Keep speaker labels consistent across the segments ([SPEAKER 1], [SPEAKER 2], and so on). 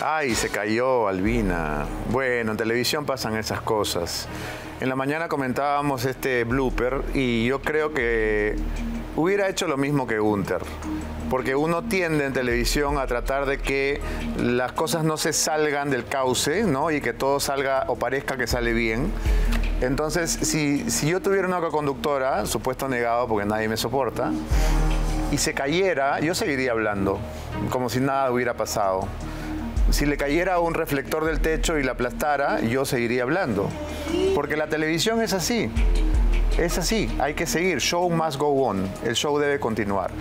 [SPEAKER 1] Ay, se cayó Albina. Bueno, en televisión pasan esas cosas. En la mañana comentábamos este blooper y yo creo que hubiera hecho lo mismo que Gunther. Porque uno tiende en televisión a tratar de que las cosas no se salgan del cauce, ¿no? Y que todo salga o parezca que sale bien. Entonces, si yo tuviera una coconductora, supuesto negado porque nadie me soporta, y se cayera, yo seguiría hablando, como si nada hubiera pasado. Si le cayera un reflector del techo y la aplastara, yo seguiría hablando. Porque la televisión es así. Es así, hay que seguir. Show must go on. El show debe continuar.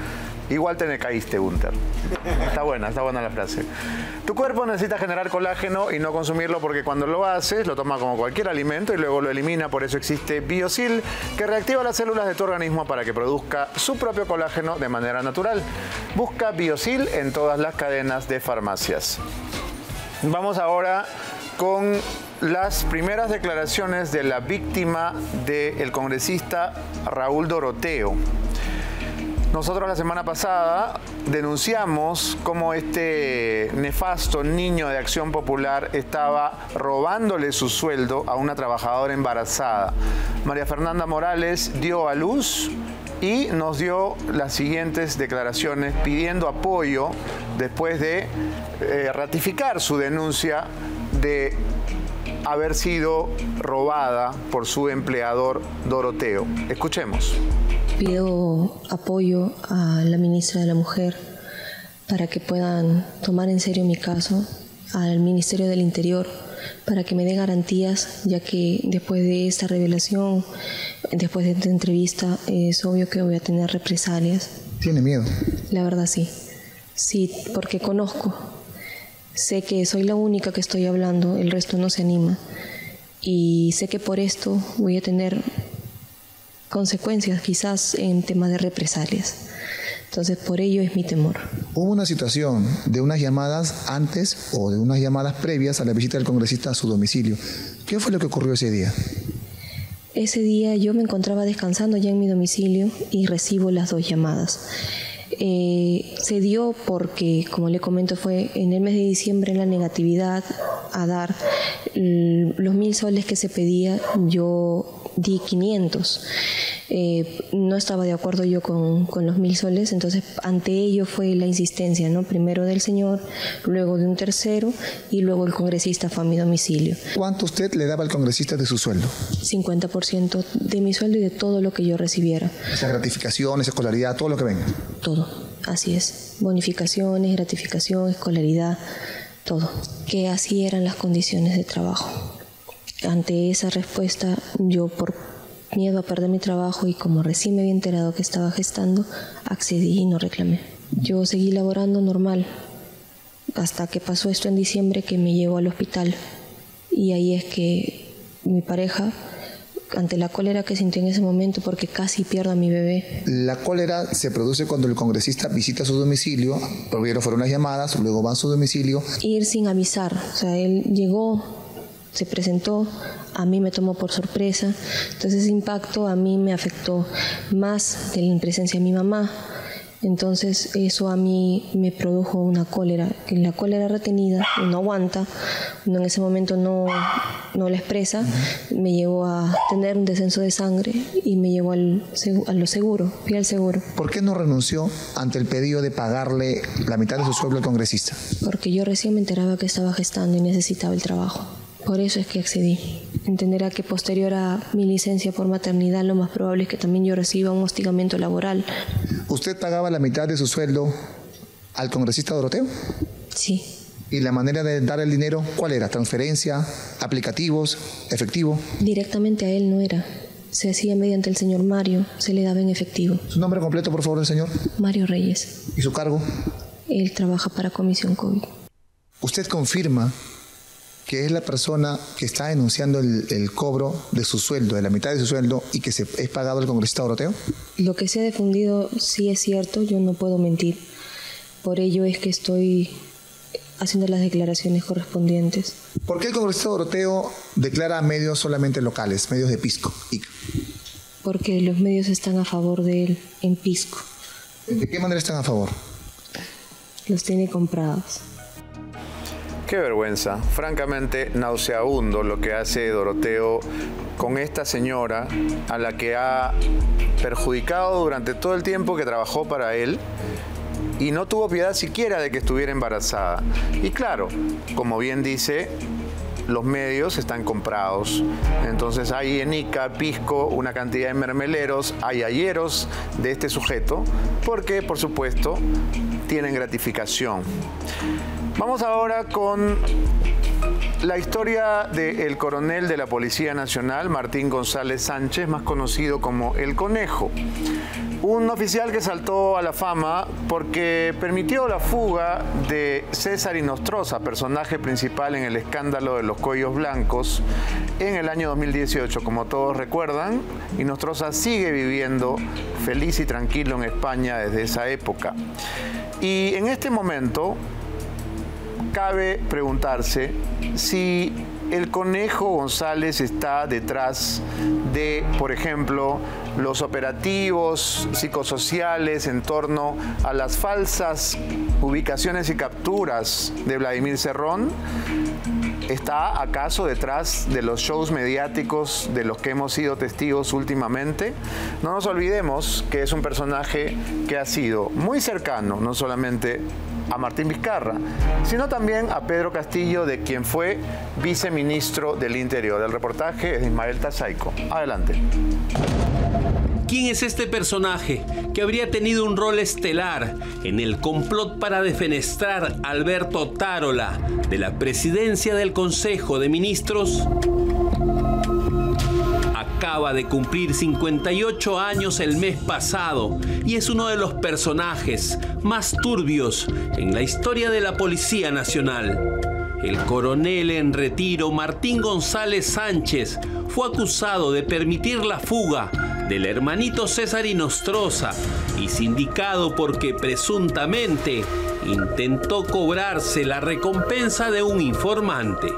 [SPEAKER 1] Igual te me caíste, Gunther. Está buena la frase. Tu cuerpo necesita generar colágeno y no consumirlo porque cuando lo haces, lo toma como cualquier alimento y luego lo elimina. Por eso existe Biosil, que reactiva las células de tu organismo para que produzca su propio colágeno de manera natural. Busca Biosil en todas las cadenas de farmacias. Vamos ahora con las primeras declaraciones de la víctima del congresista Raúl Doroteo. Nosotros la semana pasada denunciamos cómo este nefasto niño de Acción Popular estaba robándole su sueldo a una trabajadora embarazada. María Fernanda Morales dio a luz y nos dio las siguientes declaraciones pidiendo apoyo después de ratificar su denuncia de haber sido robada por su empleador Doroteo. Escuchemos.
[SPEAKER 2] Pido apoyo a la ministra de la Mujer para que puedan tomar en serio mi caso, al Ministerio del Interior, para que me dé garantías, ya que después de esta revelación, después de esta entrevista, es obvio que voy a tener represalias.
[SPEAKER 3] ¿Tiene miedo?
[SPEAKER 2] La verdad sí. Sí, porque conozco. Sé que soy la única que estoy hablando, el resto no se anima. Y sé que por esto voy a tener consecuencias quizás en temas de represalias. Entonces, por ello es mi temor.
[SPEAKER 3] ¿Hubo una situación de unas llamadas antes o de unas llamadas previas a la visita del congresista a su domicilio? ¿Qué fue lo que ocurrió ese día?
[SPEAKER 2] Ese día yo me encontraba descansando ya en mi domicilio y recibo las dos llamadas. Se dio porque, como le comento, fue en el mes de diciembre la negatividad a dar los 1.000 soles que se pedía, yo di 500. No estaba de acuerdo yo con los 1.000 soles, entonces ante ello fue la insistencia, ¿no? Primero del señor, luego de un tercero y luego el congresista fue a mi domicilio.
[SPEAKER 3] ¿Cuánto usted le daba al congresista de su sueldo?
[SPEAKER 2] 50% de mi sueldo y de todo lo que yo recibiera.
[SPEAKER 3] Esa gratificación, esa escolaridad, todo lo que venga.
[SPEAKER 2] Todo, así es. Bonificaciones, gratificación, escolaridad, todo. Que así eran las condiciones de trabajo. Ante esa respuesta, yo por miedo a perder mi trabajo y como recién me había enterado que estaba gestando, accedí y no reclamé. Yo seguí laborando normal hasta que pasó esto en diciembre, que me llevó al hospital. Y ahí es que mi pareja, ante la cólera que sintió en ese momento porque casi pierdo a mi bebé.
[SPEAKER 3] La cólera se produce cuando el congresista visita su domicilio, primero fueron las llamadas, luego va a su domicilio. Ir
[SPEAKER 2] sin avisar, o sea, él llegó, se presentó, a mí me tomó por sorpresa, entonces ese impacto a mí me afectó más de la presencia de mi mamá. Entonces eso a mí me produjo una cólera, que la cólera retenida uno aguanta, uno en ese momento no la expresa, me llevó a tener un descenso de sangre y me llevó a lo seguro, fui al seguro.
[SPEAKER 3] ¿Por qué no renunció ante el pedido de pagarle la mitad de su sueldo al congresista?
[SPEAKER 2] Porque yo recién me enteraba que estaba gestando y necesitaba el trabajo. Por eso es que accedí. Entenderá que posterior a mi licencia por maternidad lo más probable es que también yo reciba un hostigamiento laboral.
[SPEAKER 3] ¿Usted pagaba la mitad de su sueldo al congresista Doroteo?
[SPEAKER 2] Sí.
[SPEAKER 3] ¿Y la manera de dar el dinero cuál era? ¿Transferencia, aplicativos, efectivo?
[SPEAKER 2] Directamente a él no era. Se hacía mediante el señor Mario, se le daba en efectivo.
[SPEAKER 3] ¿Su nombre completo, por favor, del señor?
[SPEAKER 2] Mario Reyes.
[SPEAKER 3] ¿Y su cargo?
[SPEAKER 2] Él trabaja para Comisión COVID.
[SPEAKER 3] ¿Usted confirma que es la persona que está denunciando el cobro de su sueldo, de la mitad de su sueldo, y que es pagado al congresista Doroteo?
[SPEAKER 2] Lo que se ha difundido sí es cierto, yo no puedo mentir. Por ello es que estoy haciendo las declaraciones correspondientes.
[SPEAKER 3] ¿Por qué el congresista Doroteo declara a medios solamente locales, medios de Pisco?
[SPEAKER 2] Porque los medios están a favor de él en Pisco.
[SPEAKER 3] ¿De qué manera están a favor?
[SPEAKER 2] Los tiene comprados.
[SPEAKER 1] Qué vergüenza, francamente nauseabundo lo que hace Doroteo con esta señora a la que ha perjudicado durante todo el tiempo que trabajó para él y no tuvo piedad siquiera de que estuviera embarazada. Y claro, como bien dice, los medios están comprados. Entonces hay en Ica, Pisco, una cantidad de mermeleros, hay ayeros de este sujeto, porque por supuesto tienen gratificación. Vamos ahora con la historia del coronel de la Policía Nacional, Martín González Sánchez, más conocido como El Conejo. Un oficial que saltó a la fama porque permitió la fuga de César Inostroza, personaje principal en el escándalo de los cuellos blancos, en el año 2018. Como todos recuerdan, Inostroza sigue viviendo feliz y tranquilo en España desde esa época. Y en este momento cabe preguntarse si el Conejo González está detrás de, por ejemplo, los operativos psicosociales en torno a las falsas ubicaciones y capturas de Vladimir Cerrón. ¿Está acaso detrás de los shows mediáticos de los que hemos sido testigos últimamente? No nos olvidemos que es un personaje que ha sido muy cercano, no solamente a Martín Vizcarra, sino también a Pedro Castillo, de quien fue viceministro del Interior. El reportaje es de Ismael Tazaico. Adelante.
[SPEAKER 4] ¿Quién es este personaje que habría tenido un rol estelar en el complot para defenestrar a Alberto Otárola de la presidencia del Consejo de Ministros? Acaba de cumplir 58 años el mes pasado y es uno de los personajes más turbios en la historia de la Policía Nacional. El coronel en retiro Martín González Sánchez fue acusado de permitir la fuga del hermanito César Inostroza y sindicado porque presuntamente intentó cobrarse la recompensa de un informante.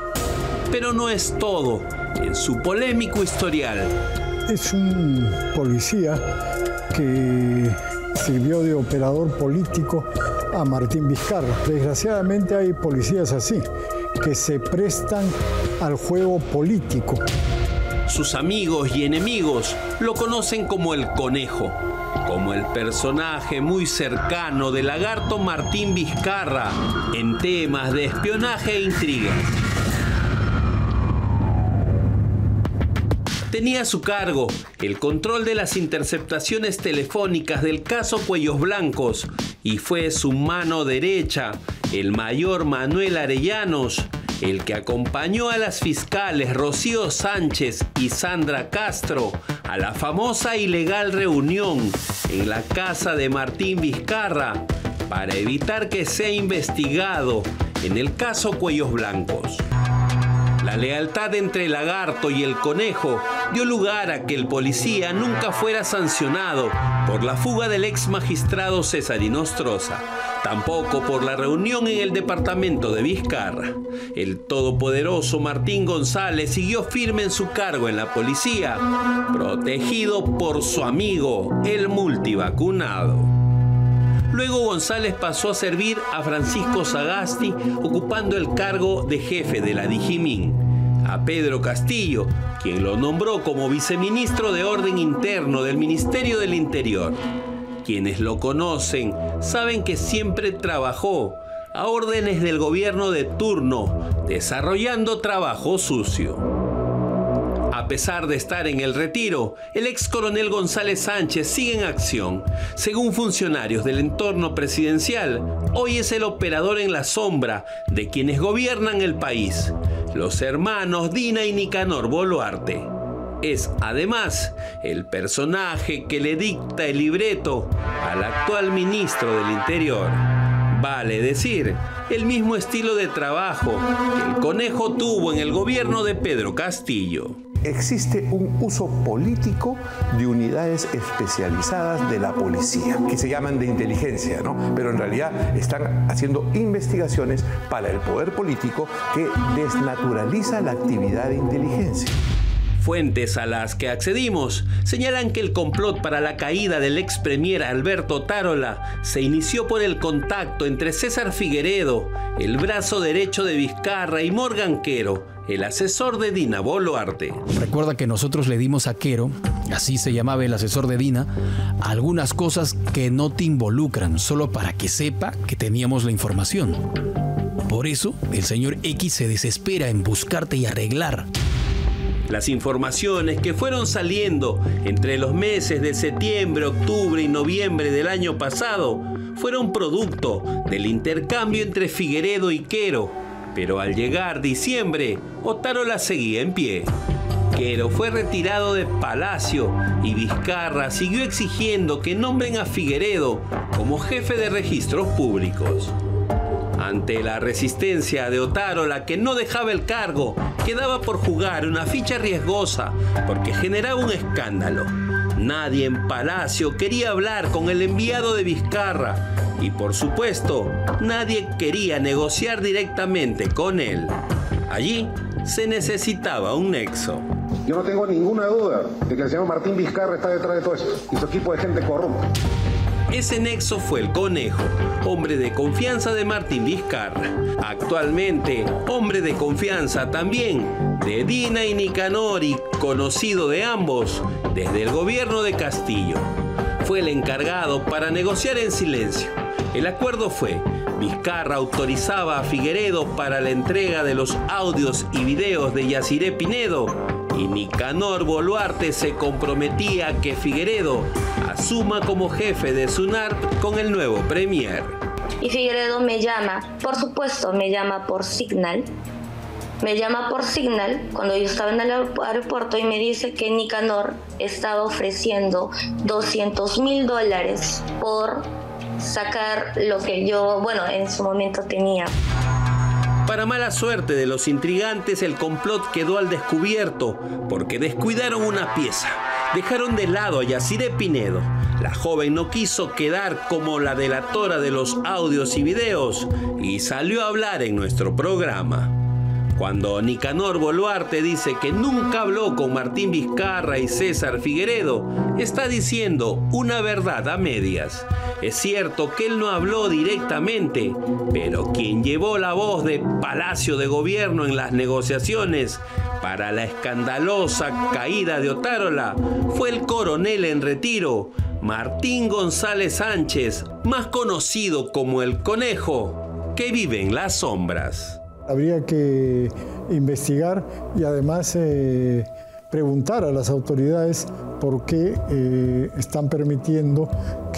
[SPEAKER 4] Pero no es todo en su polémico historial.
[SPEAKER 5] Es un policía que sirvió de operador político a Martín Vizcarra. Desgraciadamente hay policías así, que se prestan al juego político.
[SPEAKER 4] Sus amigos y enemigos lo conocen como el Conejo, como el personaje muy cercano del lagarto Martín Vizcarra en temas de espionaje e intrigas. Tenía a su cargo el control de las interceptaciones telefónicas del caso Cuellos Blancos y fue su mano derecha, el mayor Manuel Arellanos, el que acompañó a las fiscales Rocío Sánchez y Sandra Castro a la famosa ilegal reunión en la casa de Martín Vizcarra para evitar que sea investigado en el caso Cuellos Blancos. La lealtad entre el lagarto y el conejo dio lugar a que el policía nunca fuera sancionado por la fuga del ex magistrado César Inostroza, tampoco por la reunión en el departamento de Vizcarra. El todopoderoso Martín González siguió firme en su cargo en la policía, protegido por su amigo, el multivacunado. Luego González pasó a servir a Francisco Sagasti, ocupando el cargo de jefe de la Digimin, a Pedro Castillo, quien lo nombró como viceministro de Orden Interno del Ministerio del Interior. Quienes lo conocen saben que siempre trabajó a órdenes del gobierno de turno, desarrollando trabajo sucio. A pesar de estar en el retiro, el ex coronel González Sánchez sigue en acción. Según funcionarios del entorno presidencial, hoy es el operador en la sombra de quienes gobiernan el país, los hermanos Dina y Nicanor Boluarte. Es, además, el personaje que le dicta el libreto al actual ministro del Interior. Vale decir, el mismo estilo de trabajo que el Conejo tuvo en el gobierno de Pedro Castillo.
[SPEAKER 6] Existe un uso político de unidades especializadas de la policía, que se llaman de inteligencia, ¿no? Pero en realidad están haciendo investigaciones para el poder político que desnaturaliza la actividad de inteligencia.
[SPEAKER 4] Fuentes a las que accedimos señalan que el complot para la caída del ex premier Alberto Otárola se inició por el contacto entre César Figueredo, el brazo derecho de Vizcarra, y Morgan Quero, el asesor de Dina Boluarte.
[SPEAKER 7] Recuerda que nosotros le dimos a Quero, así se llamaba el asesor de Dina, algunas cosas que no te involucran, solo para que sepa que teníamos la información. Por eso, el señor X se desespera en buscarte y arreglar.
[SPEAKER 4] Las informaciones que fueron saliendo entre los meses de septiembre, octubre y noviembre del año pasado fueron producto del intercambio entre Figueredo y Quero, pero al llegar diciembre, Otárola seguía en pie. Quero fue retirado de Palacio y Vizcarra siguió exigiendo que nombren a Figueredo como jefe de registros públicos. Ante la resistencia de Otárola, que no dejaba el cargo, quedaba por jugar una ficha riesgosa porque generaba un escándalo. Nadie en Palacio quería hablar con el enviado de Vizcarra y, por supuesto, nadie quería negociar directamente con él. Allí se necesitaba un nexo.
[SPEAKER 8] Yo no tengo ninguna duda de que el señor Martín Vizcarra está detrás de todo esto y su equipo de gente corrupta.
[SPEAKER 4] Ese nexo fue el Conejo, hombre de confianza de Martín Vizcarra. Actualmente, hombre de confianza también de Dina y Nicanor, y conocido de ambos desde el gobierno de Castillo. Fue el encargado para negociar en silencio. El acuerdo fue: Vizcarra autorizaba a Figueredo para la entrega de los audios y videos de Yaciré Pinedo, y Nicanor Boluarte se comprometía a que Figueredo asuma como jefe de SUNARP con el nuevo premier.
[SPEAKER 9] Y Figueredo me llama, por supuesto, me llama por Signal. Me llama por Signal cuando yo estaba en el aeropuerto y me dice que Nicanor estaba ofreciendo $200,000 por sacar lo que yo, en su momento tenía.
[SPEAKER 4] Para mala suerte de los intrigantes, el complot quedó al descubierto porque descuidaron una pieza. Dejaron de lado a Yaciré Pinedo. La joven no quiso quedar como la delatora de los audios y videos y salió a hablar en nuestro programa. Cuando Nicanor Boluarte dice que nunca habló con Martín Vizcarra y César Figueredo, está diciendo una verdad a medias. Es cierto que él no habló directamente, pero quien llevó la voz de Palacio de Gobierno en las negociaciones para la escandalosa caída de Otárola fue el coronel en retiro, Martín González Sánchez, más conocido como el Conejo, que vive en las sombras.
[SPEAKER 5] Habría que investigar y además preguntar a las autoridades por qué están permitiendo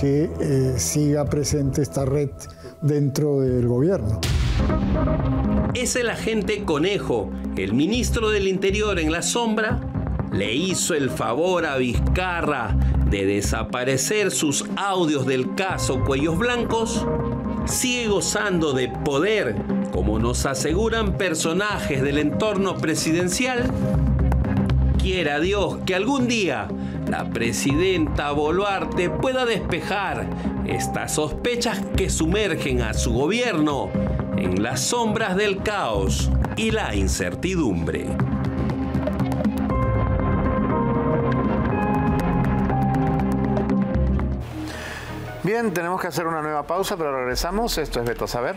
[SPEAKER 5] que siga presente esta red dentro del gobierno.
[SPEAKER 4] ¿Es el agente Conejo, el ministro del Interior en la sombra? ¿Le hizo el favor a Vizcarra de desaparecer sus audios del caso Cuellos Blancos? ¿Sigue gozando de poder, como nos aseguran personajes del entorno presidencial? Quiera Dios que algún día la presidenta Boluarte pueda despejar estas sospechas que sumergen a su gobierno en las sombras del caos y la incertidumbre.
[SPEAKER 1] Bien, tenemos que hacer una nueva pausa, pero regresamos. Esto es Veto Saber.